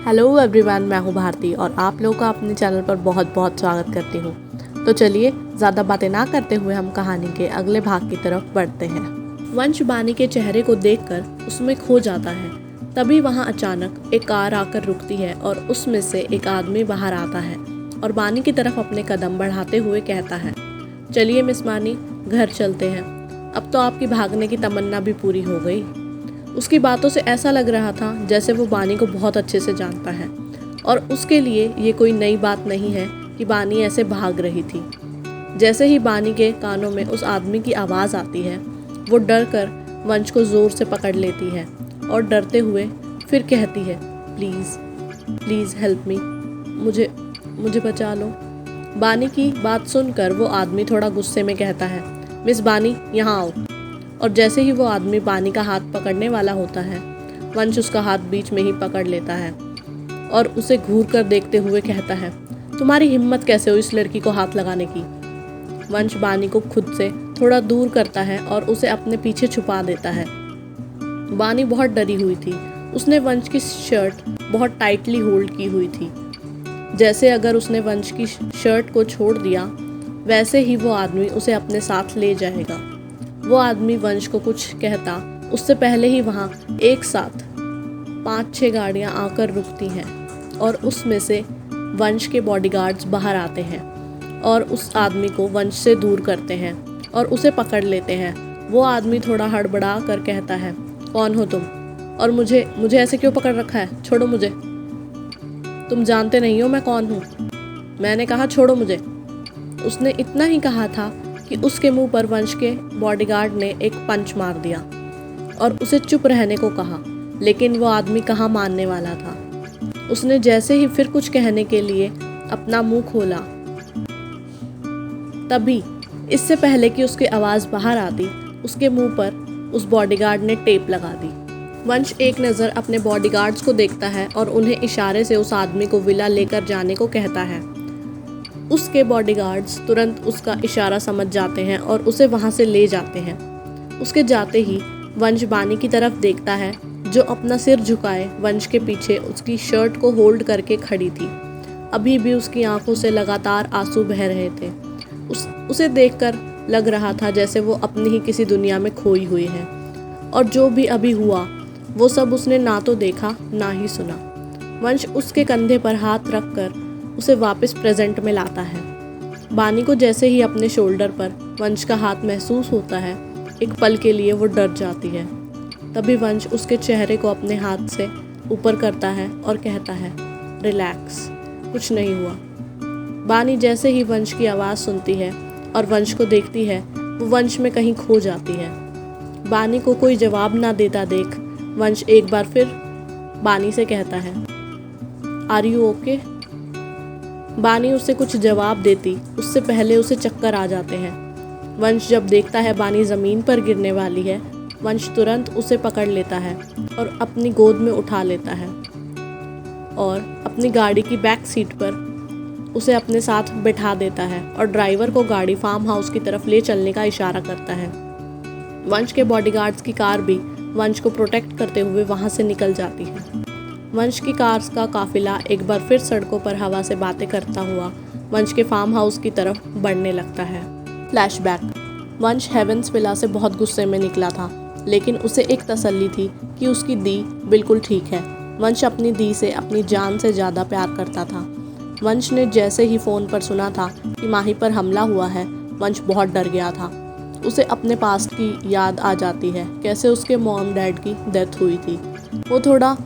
Hello everyone, मैं हूँ भारती और आप लोगों का अपने चैनल पर बहुत बहुत स्वागत करती हूँ। तो चलिए ज़्यादा बातें ना करते हुए हम कहानी के अगले भाग की तरफ बढ़ते हैं। वंश बानी के चेहरे को देखकर उसमें खो जाता है। तभी वहाँ अचानक एक कार आकर रुकती है और उसमें से एक आदमी बाहर आता है और बानी की तरफ अपने कदम बढ़ाते हुए कहता है, चलिए मिस बानी, घर चलते हैं। अब तो आपकी भागने की तमन्ना भी पूरी हो गई। उसकी बातों से ऐसा लग रहा था जैसे वो बानी को बहुत अच्छे से जानता है और उसके लिए ये कोई नई बात नहीं है कि बानी ऐसे भाग रही थी। जैसे ही बानी के कानों में उस आदमी की आवाज़ आती है, वो डर कर वंश को ज़ोर से पकड़ लेती है और डरते हुए फिर कहती है, प्लीज़ प्लीज़ हेल्प मी, मुझे बचा लो। बानी की बात सुनकर वो आदमी थोड़ा गुस्से में कहता है, मिस बानी, यहाँ आओ। और जैसे ही वो आदमी बानी का हाथ पकड़ने वाला होता है, वंश उसका हाथ बीच में ही पकड़ लेता है और उसे घूर कर देखते हुए कहता है, तुम्हारी हिम्मत कैसे हुई इस लड़की को हाथ लगाने की। वंश बानी को खुद से थोड़ा दूर करता है और उसे अपने पीछे छुपा देता है। बानी बहुत डरी हुई थी। उसने वंश की शर्ट बहुत टाइटली होल्ड की हुई थी। जैसे अगर उसने वंश की शर्ट को छोड़ दिया, वैसे ही वो आदमी उसे अपने साथ ले जाएगा। वो आदमी वंश को कुछ कहता उससे पहले ही वहाँ एक साथ 5-6 गाड़ियाँ आकर रुकती हैं और उसमें से वंश के बॉडीगार्ड्स बाहर आते हैं और उस आदमी को वंश से दूर करते हैं और उसे पकड़ लेते हैं। वो आदमी थोड़ा हड़बड़ा कर कहता है, कौन हो तुम और मुझे ऐसे क्यों पकड़ रखा है, छोड़ो मुझे। तुम जानते नहीं हो मैं कौन हूँ। मैंने कहा छोड़ो मुझे। उसने इतना ही कहा था कि उसके मुंह पर वंश के बॉडीगार्ड ने एक पंच मार दिया और उसे चुप रहने को कहा, लेकिन वो आदमी कहाँ मानने वाला था। उसने जैसे ही फिर कुछ कहने के लिए अपना मुंह खोला, तभी इससे पहले कि उसकी आवाज़ बाहर आती, उसके मुंह पर उस बॉडीगार्ड ने टेप लगा दी। वंश एक नज़र अपने बॉडीगार्ड्स को देखता है और उन्हें इशारे से उस आदमी को विला लेकर जाने को कहता है। उसके बॉडीगार्ड्स तुरंत उसका इशारा समझ जाते हैं और उसे वहाँ से ले जाते हैं। उसके जाते ही वंश बानी की तरफ देखता है, जो अपना सिर झुकाए वंश के पीछे उसकी शर्ट को होल्ड करके खड़ी थी। अभी भी उसकी आंखों से लगातार आंसू बह रहे थे। उसे देखकर लग रहा था जैसे वो अपनी ही किसी दुनिया में खोई हुई है और जो भी अभी हुआ वो सब उसने ना तो देखा ना ही सुना। वंश उसके कंधे पर हाथ रखकर उसे वापस प्रेजेंट में लाता है। बानी को जैसे ही अपने शोल्डर पर वंश का हाथ महसूस होता है, एक पल के लिए वो डर जाती है। तभी वंश उसके चेहरे को अपने हाथ से ऊपर करता है और कहता है, रिलैक्स, कुछ नहीं हुआ। बानी जैसे ही वंश की आवाज़ सुनती है और वंश को देखती है, वो वंश में कहीं खो जाती है। बानी को कोई जवाब ना देता देख वंश एक बार फिर बानी से कहता है, आर यू ओके? बानी उसे कुछ जवाब देती उससे पहले उसे चक्कर आ जाते हैं। वंश जब देखता है बानी ज़मीन पर गिरने वाली है, वंश तुरंत उसे पकड़ लेता है और अपनी गोद में उठा लेता है और अपनी गाड़ी की बैक सीट पर उसे अपने साथ बिठा देता है और ड्राइवर को गाड़ी फार्म हाउस की तरफ ले चलने का इशारा करता है। वंश के बॉडीगार्ड्स की कार भी वंश को प्रोटेक्ट करते हुए वहाँ से निकल जाती है। वंश की कार्स का काफिला एक बार फिर सड़कों पर हवा से बातें करता हुआ वंश के फार्म हाउस की तरफ बढ़ने लगता है। फ्लैशबैक। वंश हेवेंस विला से बहुत गुस्से में निकला था, लेकिन उसे एक तसल्ली थी कि उसकी दी बिल्कुल ठीक है। वंश अपनी दी से अपनी जान से ज़्यादा प्यार करता था। वंश ने जैसे ही फ़ोन पर सुना था कि माही पर हमला हुआ है, वंश बहुत डर गया था। उसे अपने पास्ट की याद आ जाती है, कैसे उसके मॉम डैड की डेथ हुई थी। वो थोड़ा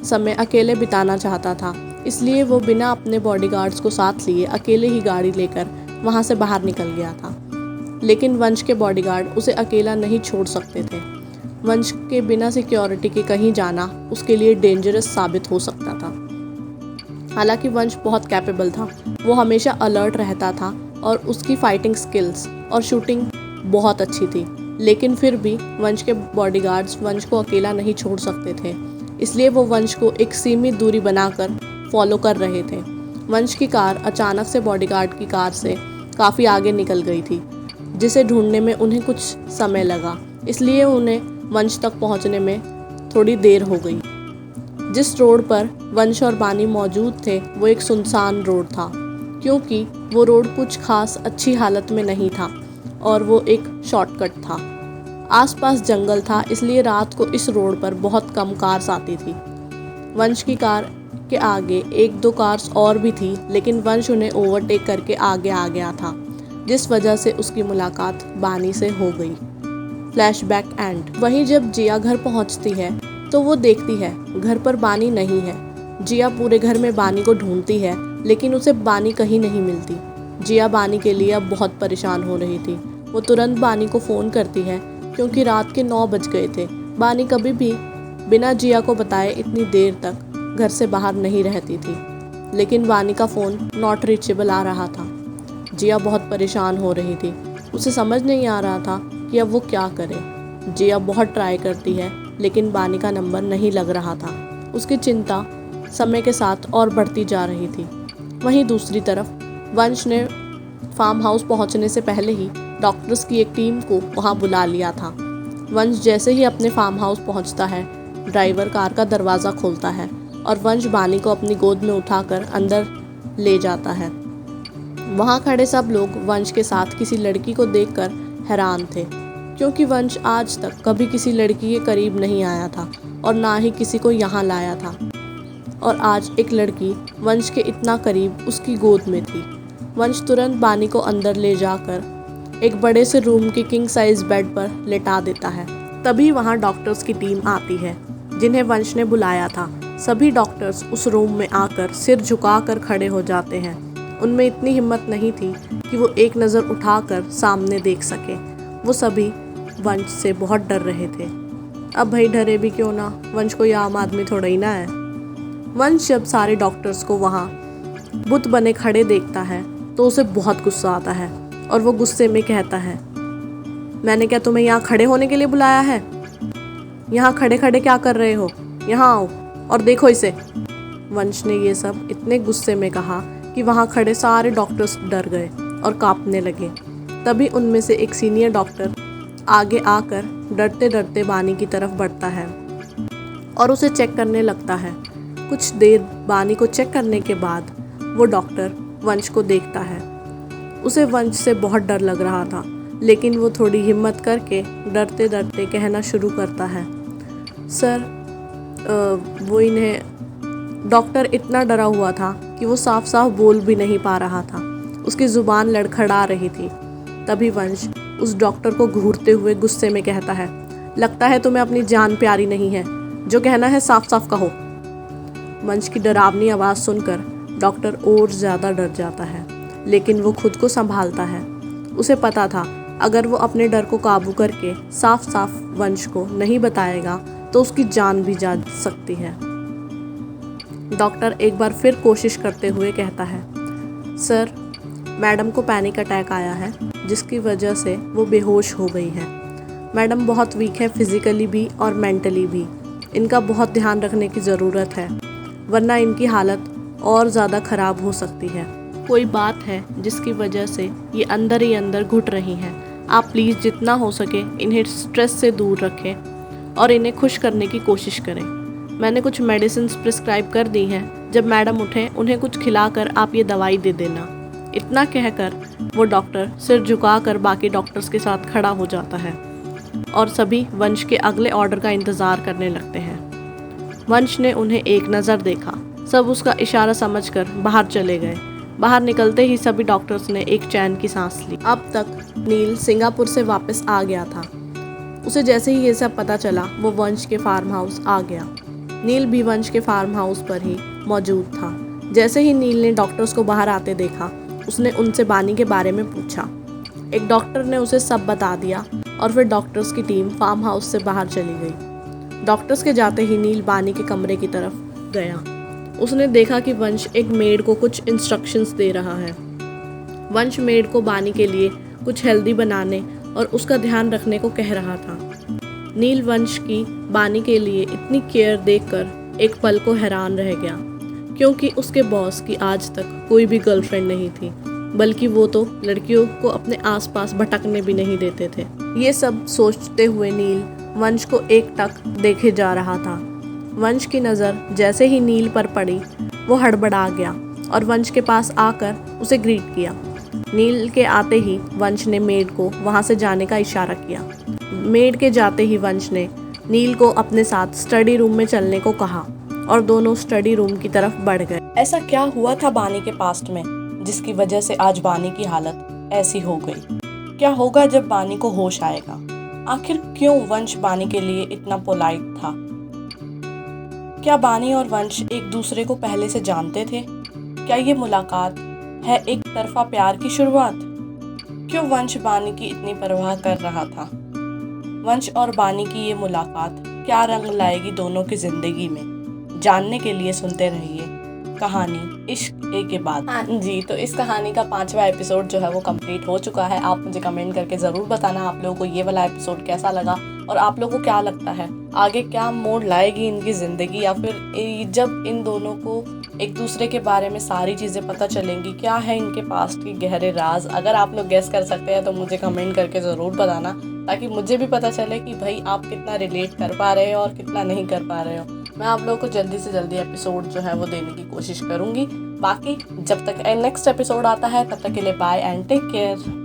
समय अकेले बिताना चाहता था, इसलिए वो बिना अपने बॉडीगार्ड्स को साथ लिए अकेले ही गाड़ी लेकर वहाँ से बाहर निकल गया था। लेकिन वंश के बॉडीगार्ड उसे अकेला नहीं छोड़ सकते थे। वंश के बिना सिक्योरिटी के कहीं जाना उसके लिए डेंजरस साबित हो सकता था। हालांकि वंश बहुत कैपेबल था, वो हमेशा अलर्ट रहता था और उसकी फाइटिंग स्किल्स और शूटिंग बहुत अच्छी थी, लेकिन फिर भी वंश के बॉडीगार्ड्स वंश को अकेला नहीं छोड़ सकते थे। इसलिए वो वंश को एक सीमित दूरी बनाकर फॉलो कर रहे थे। वंश की कार अचानक से बॉडीगार्ड की कार से काफ़ी आगे निकल गई थी, जिसे ढूंढने में उन्हें कुछ समय लगा, इसलिए उन्हें वंश तक पहुंचने में थोड़ी देर हो गई। जिस रोड पर वंश और बानी मौजूद थे वो एक सुनसान रोड था, क्योंकि वो रोड कुछ खास अच्छी हालत में नहीं था और वो एक शॉर्टकट था। आसपास जंगल था, इसलिए रात को इस रोड पर बहुत कम कार्स आती थी। वंश की कार के आगे एक दो कार्स और भी थी, लेकिन वंश उन्हें ओवरटेक करके आगे आ गया था, जिस वजह से उसकी मुलाकात बानी से हो गई। Flashback and. वहीं जब जिया घर पहुंचती है तो वो देखती है घर पर बानी नहीं है। जिया पूरे घर में बानी को ढूंढती है, लेकिन उसे बानी कहीं नहीं मिलती। जिया बानी के लिए अब बहुत परेशान हो रही थी। वो तुरंत बानी को फ़ोन करती है, क्योंकि रात के 9 बज गए थे। बानी कभी भी बिना जिया को बताए इतनी देर तक घर से बाहर नहीं रहती थी, लेकिन बानी का फ़ोन नॉट रीचेबल आ रहा था। जिया बहुत परेशान हो रही थी। उसे समझ नहीं आ रहा था कि अब वो क्या करे। जिया बहुत ट्राई करती है, लेकिन बानी का नंबर नहीं लग रहा था। उसकी चिंता समय के साथ और बढ़ती जा रही थी। वहीं दूसरी तरफ वंश ने फार्म हाउस पहुंचने से पहले ही डॉक्टर्स की एक टीम को वहां बुला लिया था। वंश जैसे ही अपने फार्म हाउस पहुंचता है, ड्राइवर कार का दरवाज़ा खोलता है और वंश बानी को अपनी गोद में उठाकर अंदर ले जाता है। वहाँ खड़े सब लोग वंश के साथ किसी लड़की को देखकर हैरान थे, क्योंकि वंश आज तक कभी किसी लड़की के करीब नहीं आया था और ना ही किसी को यहाँ लाया था। और आज एक लड़की वंश के इतना करीब उसकी गोद में थी। वंश तुरंत बानी को अंदर ले जाकर एक बड़े से रूम के किंग साइज बेड पर लेटा देता है। तभी वहाँ डॉक्टर्स की टीम आती है, जिन्हें वंश ने बुलाया था। सभी डॉक्टर्स उस रूम में आकर सिर झुकाकर खड़े हो जाते हैं। उनमें इतनी हिम्मत नहीं थी कि वो एक नज़र उठाकर सामने देख सके। वो सभी वंश से बहुत डर रहे थे। अब भाई डरे भी क्यों ना, वंश कोई आम आदमी थोड़ा ही ना है। वंश जब सारे डॉक्टर्स को वहाँ बुत बने खड़े देखता है तो उसे बहुत गुस्सा आता है और वो गुस्से में कहता है, मैंने क्या तुम्हें यहाँ खड़े होने के लिए बुलाया है? यहाँ खड़े खड़े क्या कर रहे हो? यहाँ आओ और देखो इसे। वंश ने ये सब इतने गुस्से में कहा कि वहाँ खड़े सारे डॉक्टर्स डर गए और कांपने लगे। तभी उनमें से एक सीनियर डॉक्टर आगे आकर डरते डरते बानी की तरफ बढ़ता है और उसे चेक करने लगता है। कुछ देर बानी को चेक करने के बाद वो डॉक्टर वंश को देखता है। उसे वंश से बहुत डर लग रहा था, लेकिन वो थोड़ी हिम्मत करके डरते डरते कहना शुरू करता है, सर वो इन्हें। डॉक्टर इतना डरा हुआ था कि वो साफ साफ बोल भी नहीं पा रहा था। उसकी ज़ुबान लड़खड़ा रही थी। तभी वंश उस डॉक्टर को घूरते हुए गुस्से में कहता है, लगता है तुम्हें अपनी जान प्यारी नहीं है, जो कहना है साफ साफ कहो। वंश की डरावनी आवाज़ सुनकर डॉक्टर और ज़्यादा डर जाता है, लेकिन वो खुद को संभालता है। उसे पता था अगर वो अपने डर को काबू करके साफ साफ वंश को नहीं बताएगा तो उसकी जान भी जा सकती है। डॉक्टर एक बार फिर कोशिश करते हुए कहता है, सर मैडम को पैनिक अटैक आया है, जिसकी वजह से वो बेहोश हो गई है। मैडम बहुत वीक है, फिज़िकली भी और मेंटली भी। इनका बहुत ध्यान रखने की ज़रूरत है, वरना इनकी हालत और ज़्यादा ख़राब हो सकती है। कोई बात है जिसकी वजह से ये अंदर ही अंदर घुट रही हैं। आप प्लीज़ जितना हो सके इन्हें स्ट्रेस से दूर रखें और इन्हें खुश करने की कोशिश करें। मैंने कुछ मेडिसिन प्रिस्क्राइब कर दी हैं। जब मैडम उठें उन्हें कुछ खिलाकर आप ये दवाई दे देना। इतना कहकर वो डॉक्टर सिर झुकाकर बाकी डॉक्टर्स के साथ खड़ा हो जाता है और सभी वंश के अगले ऑर्डर का इंतज़ार करने लगते हैं। वंश ने उन्हें एक नज़र देखा। सब उसका इशारा समझकर बाहर चले गए। बाहर निकलते ही सभी डॉक्टर्स ने एक चैन की सांस ली। अब तक नील सिंगापुर से वापस आ गया था। उसे जैसे ही ये सब पता चला वो वंश के फार्म हाउस आ गया। नील भी वंश के फार्म हाउस पर ही मौजूद था। जैसे ही नील ने डॉक्टर्स को बाहर आते देखा, उसने उनसे बानी के बारे में पूछा। एक डॉक्टर ने उसे सब बता दिया और फिर डॉक्टर्स की टीम फार्म हाउस से बाहर चली गई। डॉक्टर्स के जाते ही नील बानी के कमरे की तरफ गया। उसने देखा कि वंश एक मेड को कुछ इंस्ट्रक्शंस दे रहा है। वंश मेड को बानी के लिए कुछ हेल्दी बनाने और उसका ध्यान रखने को कह रहा था। नील वंश की बानी के लिए इतनी केयर देखकर एक पल को हैरान रह गया, क्योंकि उसके बॉस की आज तक कोई भी गर्लफ्रेंड नहीं थी, बल्कि वो तो लड़कियों को अपने आसपास भटकने भी नहीं देते थे। ये सब सोचते हुए नील वंश को एकटक देखे जा रहा था। वंश की नज़र जैसे ही नील पर पड़ी वो हड़बड़ा गया और वंश के पास आकर उसे ग्रीट किया। नील के आते ही वंश ने मेड को वहाँ से जाने का इशारा किया। मेड के जाते ही वंश ने नील को अपने साथ स्टडी रूम में चलने को कहा और दोनों स्टडी रूम की तरफ बढ़ गए। ऐसा क्या हुआ था बानी के पास्ट में जिसकी वजह से आज बानी की हालत ऐसी हो गई? क्या होगा जब बानी को होश आएगा? आखिर क्यों वंश बानी के लिए इतना पोलाइट था? क्या बानी और वंश एक दूसरे को पहले से जानते थे? क्या ये मुलाकात है एक तरफा प्यार की शुरुआत? क्यों वंश बानी की इतनी परवाह कर रहा था? वंश और बानी की ये मुलाकात क्या रंग लाएगी दोनों की जिंदगी में? जानने के लिए सुनते रहिए कहानी इश्क ए के बाद। हाँ जी, तो इस कहानी का 5वां एपिसोड जो है वो कंप्लीट हो चुका है। आप मुझे कमेंट करके ज़रूर बताना आप लोगों को ये वाला एपिसोड कैसा लगा और आप लोगों को क्या लगता है आगे क्या मोड़ लाएगी इनकी ज़िंदगी, या फिर जब इन दोनों को एक दूसरे के बारे में सारी चीज़ें पता चलेंगी, क्या है इनके पास्ट की गहरे राज। अगर आप लोग गेस कर सकते हैं तो मुझे कमेंट करके ज़रूर बताना, ताकि मुझे भी पता चले कि भाई आप कितना रिलेट कर पा रहे हो और कितना नहीं कर पा रहे हो। मैं आप लोगों को जल्दी से जल्दी एपिसोड जो है वो देने की कोशिश करूँगी। बाकी जब तक नेक्स्ट एपिसोड आता है तब तक के लिए बाय एंड टेक केयर।